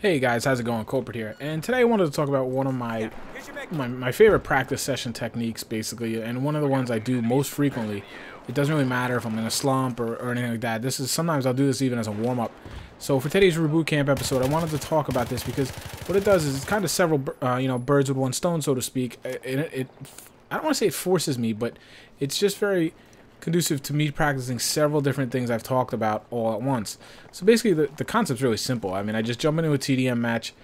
Hey guys, how's it going? Kulprit here, and today I wanted to talk about one of my favorite practice session techniques, basically, and one of the ones I do most frequently. It doesn't really matter if I'm in a slump or anything like that. Sometimes I'll do this even as a warm-up. So for today's Reboot Camp episode, I wanted to talk about this because what it does is it's kind of several birds with one stone, so to speak. I don't want to say it forces me, but it's just very conducive to me practicing several different things I've talked about all at once. So basically the concept's really simple. I mean, I just jump into a TDM match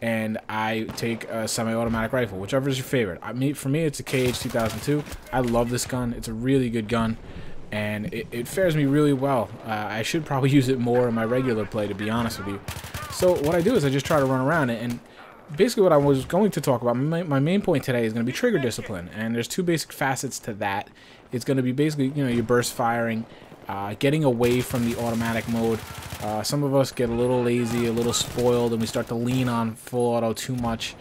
and I take a semi-automatic rifle, whichever is your favorite. For me, it's a KH 2002. I love this gun. It's a really good gun, and it fares me really well. I should probably use it more in my regular play, to be honest with you. So what I do is I just try to run around it, and basically what I was going to talk about, my main point today is going to be trigger discipline, and there's two basic facets to that. It's going to be basically, your burst firing, getting away from the automatic mode. Some of us get a little lazy, a little spoiled, and we start to lean on full auto too much.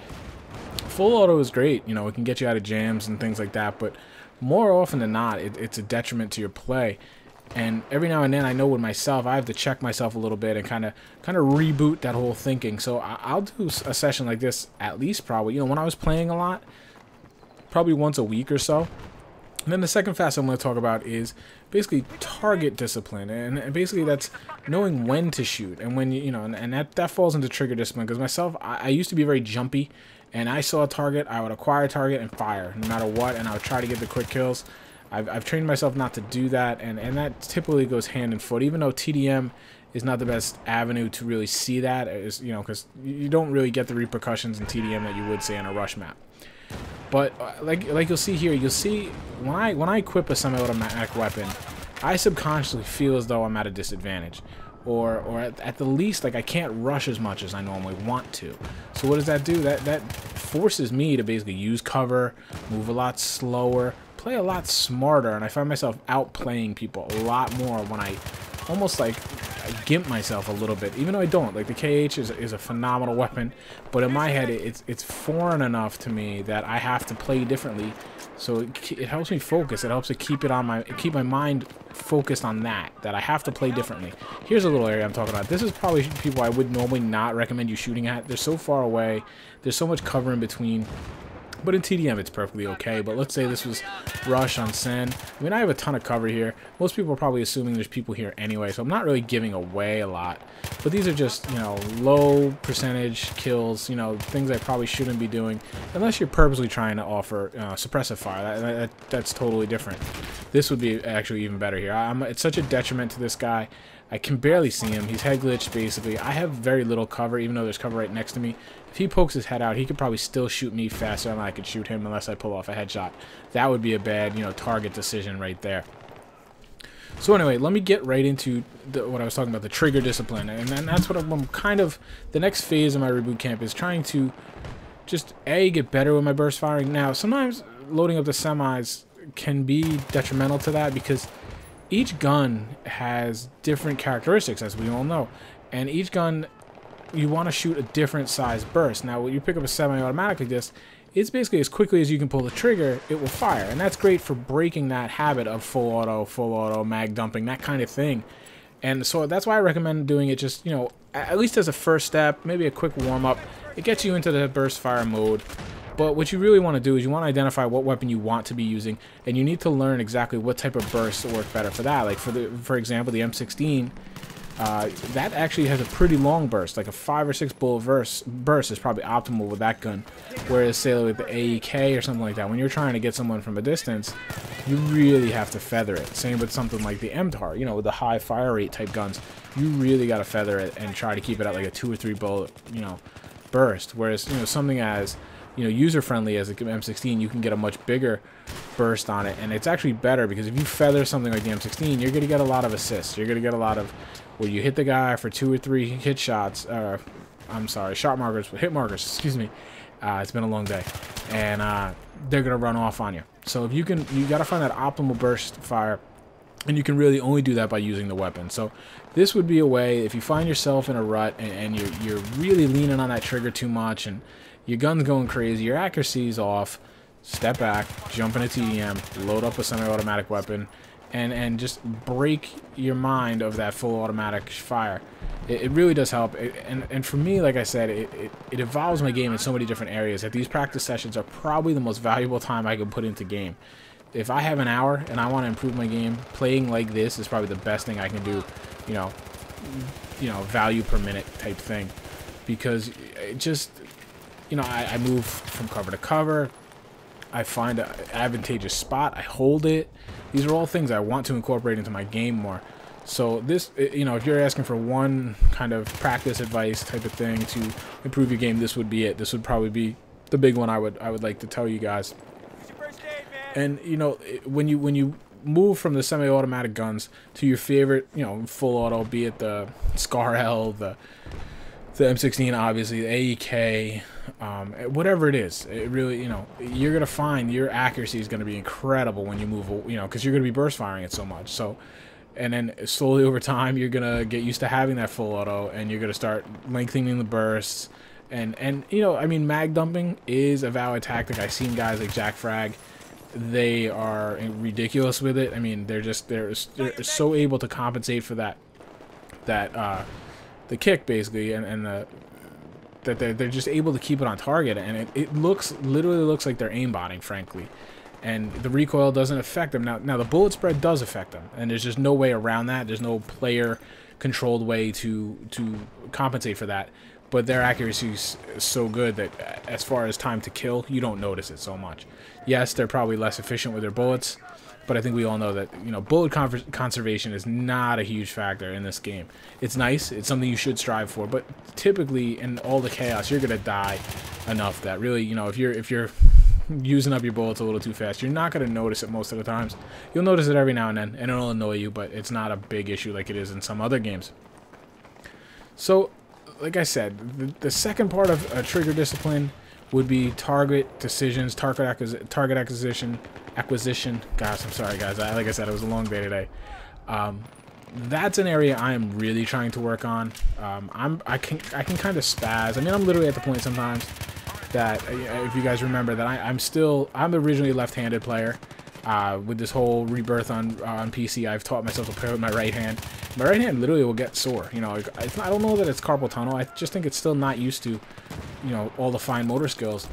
Full auto is great, it can get you out of jams and things like that, but more often than not, it's a detriment to your play. And every now and then, I know with myself, I have to check myself a little bit and kind of reboot that whole thinking. So I'll do a session like this at least probably, when I was playing a lot, probably once a week or so. And then the second facet I'm going to talk about is basically target discipline, and basically that's knowing when to shoot and when and that falls into trigger discipline. Because myself, I used to be very jumpy, and I saw a target, I would acquire a target and fire no matter what, and I would try to get the quick kills. I've trained myself not to do that, and that typically goes hand in foot. Even though TDM is not the best avenue to really see that, is because you don't really get the repercussions in TDM that you would say on a rush map. But like you'll see here, you'll see when I equip a semi-automatic weapon, I subconsciously feel as though I'm at a disadvantage, or at the least, like, I can't rush as much as I normally want to. So what does that do? That forces me to basically use cover, move a lot slower, play a lot smarter, and I find myself outplaying people a lot more when I almost like gimp myself a little bit, even though I don't. Like, the KH is a phenomenal weapon, but in my head it's foreign enough to me that I have to play differently. So it helps me focus. It helps to keep my mind focused on that I have to play differently. Here's a little area I'm talking about. This is probably people I would normally not recommend you shooting at. They're so far away. There's so much cover in between. But in TDM, it's perfectly okay. But let's say this was Rush on SEN. I mean, I have a ton of cover here. Most people are probably assuming there's people here anyway, so I'm not really giving away a lot. But these are just, low percentage kills, things I probably shouldn't be doing, unless you're purposely trying to offer suppressive fire. That's totally different. This would be actually even better here. It's such a detriment to this guy. I can barely see him. He's head glitched, basically. I have very little cover, even though there's cover right next to me. If he pokes his head out, he could probably still shoot me faster than I could shoot him unless I pull off a headshot. That would be a bad, target decision right there. So anyway, let me get right into what I was talking about, the trigger discipline. And then that's what I'm kind of, the next phase of my reboot camp is trying to just, get better with my burst firing. Now, sometimes loading up the semis can be detrimental to that because each gun has different characteristics, as we all know, and each gun, you want to shoot a different size burst. Now, when you pick up a semi-automatic like this, it's basically as quickly as you can pull the trigger, it will fire, and that's great for breaking that habit of full auto, mag dumping, that kind of thing. And so that's why I recommend doing it just, at least as a first step, maybe a quick warm-up. It gets you into the burst fire mode. But what you really want to do is you want to identify what weapon you want to be using, and you need to learn exactly what type of bursts work better for that. Like for example, the M16, that actually has a pretty long burst, like a 5 or 6 bullet burst is probably optimal with that gun. Whereas say with the AEK or something like that, when you're trying to get someone from a distance, you really have to feather it. Same with something like the MTAR, with the high fire rate type guns, you really got to feather it and try to keep it at like a 2 or 3 bullet, burst. Whereas something as user-friendly as the M16, you can get a much bigger burst on it, and it's actually better because if you feather something like the M16, you're going to get a lot of assists. You're going to get a lot of, well, you hit the guy for 2 or 3 hit shots, I'm sorry, shot markers, hit markers, excuse me. It's been a long day, and they're going to run off on you. So if you got to find that optimal burst fire, and you can really only do that by using the weapon. So this would be a way, if you find yourself in a rut and you're really leaning on that trigger too much, and your gun's going crazy, your accuracy's off, step back, jump into TDM, load up a semi-automatic weapon, and just break your mind of that full automatic fire. It really does help. And for me, like I said, it evolves my game in so many different areas that these practice sessions are probably the most valuable time I can put into game. If I have an hour and I want to improve my game, playing like this is probably the best thing I can do, you know, value per minute type thing. Because it just, you know, I move from cover to cover. I find an advantageous spot. I hold it. These are all things I want to incorporate into my game more. So this, you know, if you're asking for one kind of practice advice type of thing to improve your game, this would be it. This would probably be the big one I would like to tell you guys. And you know, when you move from the semi-automatic guns to your favorite, you know, full auto, be it the Scar L, the M16, obviously, the AEK, whatever it is, it really, you know, you're gonna find your accuracy is gonna be incredible when you move, you know, because you're gonna be burst firing it so much. So, and then slowly over time, you're gonna get used to having that full auto, and you're gonna start lengthening the bursts. And you know, I mean, mag dumping is a valid tactic. I've seen guys like Jack Frag. They are ridiculous with it. I mean, they're so able to compensate for that the kick basically, and they're just able to keep it on target, and it literally looks like they're aimbotting, frankly. And the recoil doesn't affect them. Now the bullet spread does affect them, and there's just no way around that. There's no player controlled way to compensate for that. But their accuracy is so good that as far as time to kill, you don't notice it so much. Yes, they're probably less efficient with their bullets, but I think we all know that, you know, bullet conservation is not a huge factor in this game. It's nice, it's something you should strive for, but typically in all the chaos, you're gonna die enough that really, you know, if you're using up your bullets a little too fast, you're not gonna notice it most of the times. You'll notice it every now and then, and it'll annoy you, but it's not a big issue like it is in some other games. So, like I said, the second part of a trigger discipline would be target decisions, target acquisition. Gosh, I'm sorry, guys. Like I said, it was a long day today. That's an area I am really trying to work on. I can kind of spaz. I mean, I'm literally at the point sometimes that, if you guys remember, that I'm originally a left-handed player. With this whole rebirth on PC, I've taught myself to play with my right hand. My right hand literally will get sore. You know, I don't know that it's carpal tunnel. I just think it's still not used to, you know, all the fine motor skills.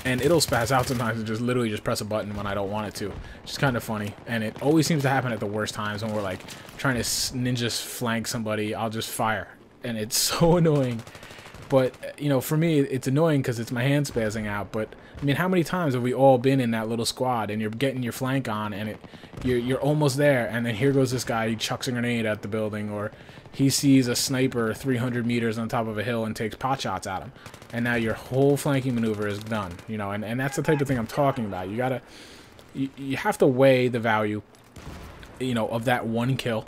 And it'll spaz out sometimes and just literally just press a button when I don't want it to. Which is kind of funny. And it always seems to happen at the worst times when we're like trying to ninja flank somebody. I'll just fire. And it's so annoying. But, you know, for me, it's annoying because it's my hand spazzing out. But, I mean, how many times have we all been in that little squad and you're getting your flank on and you're almost there, and then here goes this guy, he chucks a grenade at the building, or he sees a sniper 300 meters on top of a hill and takes pot shots at him. And now your whole flanking maneuver is done, you know, and that's the type of thing I'm talking about. You have to weigh the value, you know, of that one kill.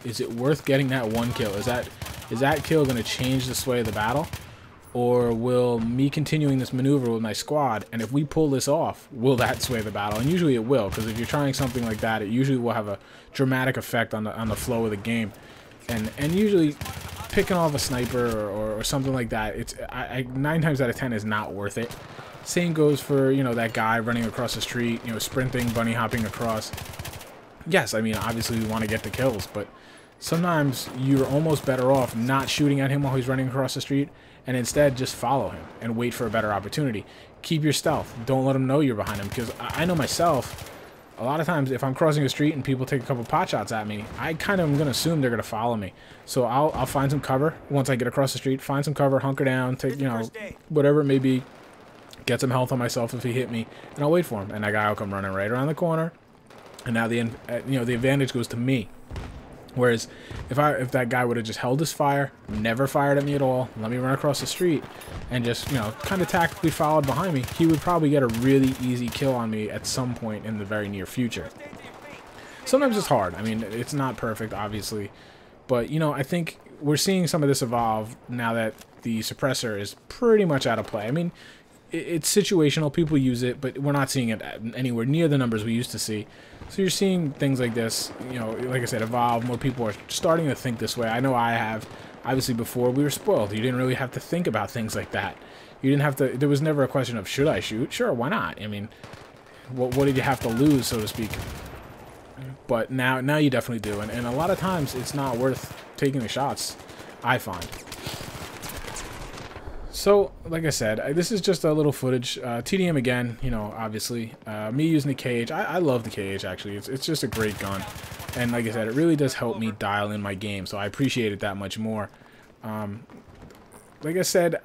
Is it worth getting that one kill? Is that kill going to change the sway of the battle? Or will me continuing this maneuver with my squad, and if we pull this off, will that sway the battle? And usually it will, because if you're trying something like that, it usually will have a dramatic effect on the flow of the game. And usually picking off a sniper or something like that, 9 times out of 10 is not worth it. Same goes for, you know, that guy running across the street, you know, sprinting, bunny hopping across. Yes, I mean, obviously we want to get the kills, but sometimes you're almost better off not shooting at him while he's running across the street, and instead just follow him and wait for a better opportunity. Keep your stealth. Don't let him know you're behind him, because I know myself, a lot of times if I'm crossing the street and people take a couple pot shots at me, I kind of am going to assume they're going to follow me. So I'll find some cover once I get across the street, find some cover, hunker down, take, you know, whatever it may be, get some health on myself if he hit me, and I'll wait for him. And that guy will come running right around the corner, and now the advantage goes to me. Whereas if that guy would have just held his fire, never fired at me at all, let me run across the street, and just, you know, kind of tactically followed behind me, he would probably get a really easy kill on me at some point in the very near future. Sometimes it's hard. I mean, it's not perfect, obviously, but, you know, I think we're seeing some of this evolve now that the suppressor is pretty much out of play. I mean, it's situational, people use it, but we're not seeing it anywhere near the numbers we used to see. So you're seeing things like this, you know, like I said, evolve. More people are starting to think this way. I know I have. Obviously, before, we were spoiled. You didn't really have to think about things like that. You didn't have to, there was never a question of, should I shoot? Sure, why not? I mean, what did you have to lose, so to speak? But now you definitely do. And a lot of times, it's not worth taking the shots. I find. So, like I said, this is just a little footage. TDM again, you know, obviously. Me using the KH. I love the KH, actually. It's just a great gun. And like I said, it really does help me dial in my game, so I appreciate it that much more. Like I said,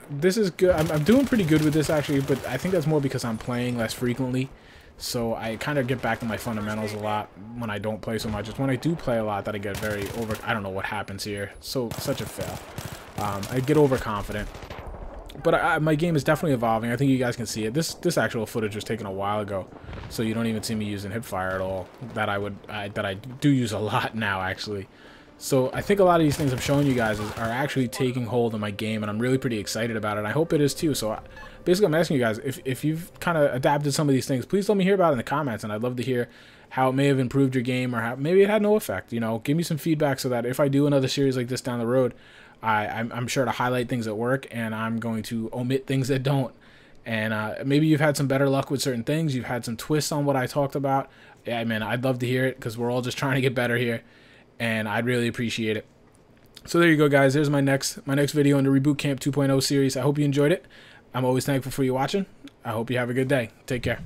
this is good. I'm doing pretty good with this, actually, but I think that's more because I'm playing less frequently. So I kind of get back to my fundamentals a lot when I don't play so much. It's when I do play a lot that I get very I don't know what happens here. Such a fail. I get overconfident. But my game is definitely evolving. I think you guys can see it. This actual footage was taken a while ago, so you don't even see me using hipfire at all. That I do use a lot now, actually. So I think a lot of these things I'm showing you guys are actually taking hold of my game, and I'm really pretty excited about it. And I hope it is too. So basically, I'm asking you guys if you've kind of adapted some of these things, please let me hear about it in the comments, and I'd love to hear how it may have improved your game, or how maybe it had no effect. You know, give me some feedback so that if I do another series like this down the road, I'm sure to highlight things that work, and I'm going to omit things that don't. And maybe you've had some better luck with certain things. You've had some twists on what I talked about. Yeah, man, I'd love to hear it, because we're all just trying to get better here, and I'd really appreciate it. So there you go, guys. There's my next video in the Reboot Camp 2.0 series. I hope you enjoyed it. I'm always thankful for you watching. I hope you have a good day. Take care.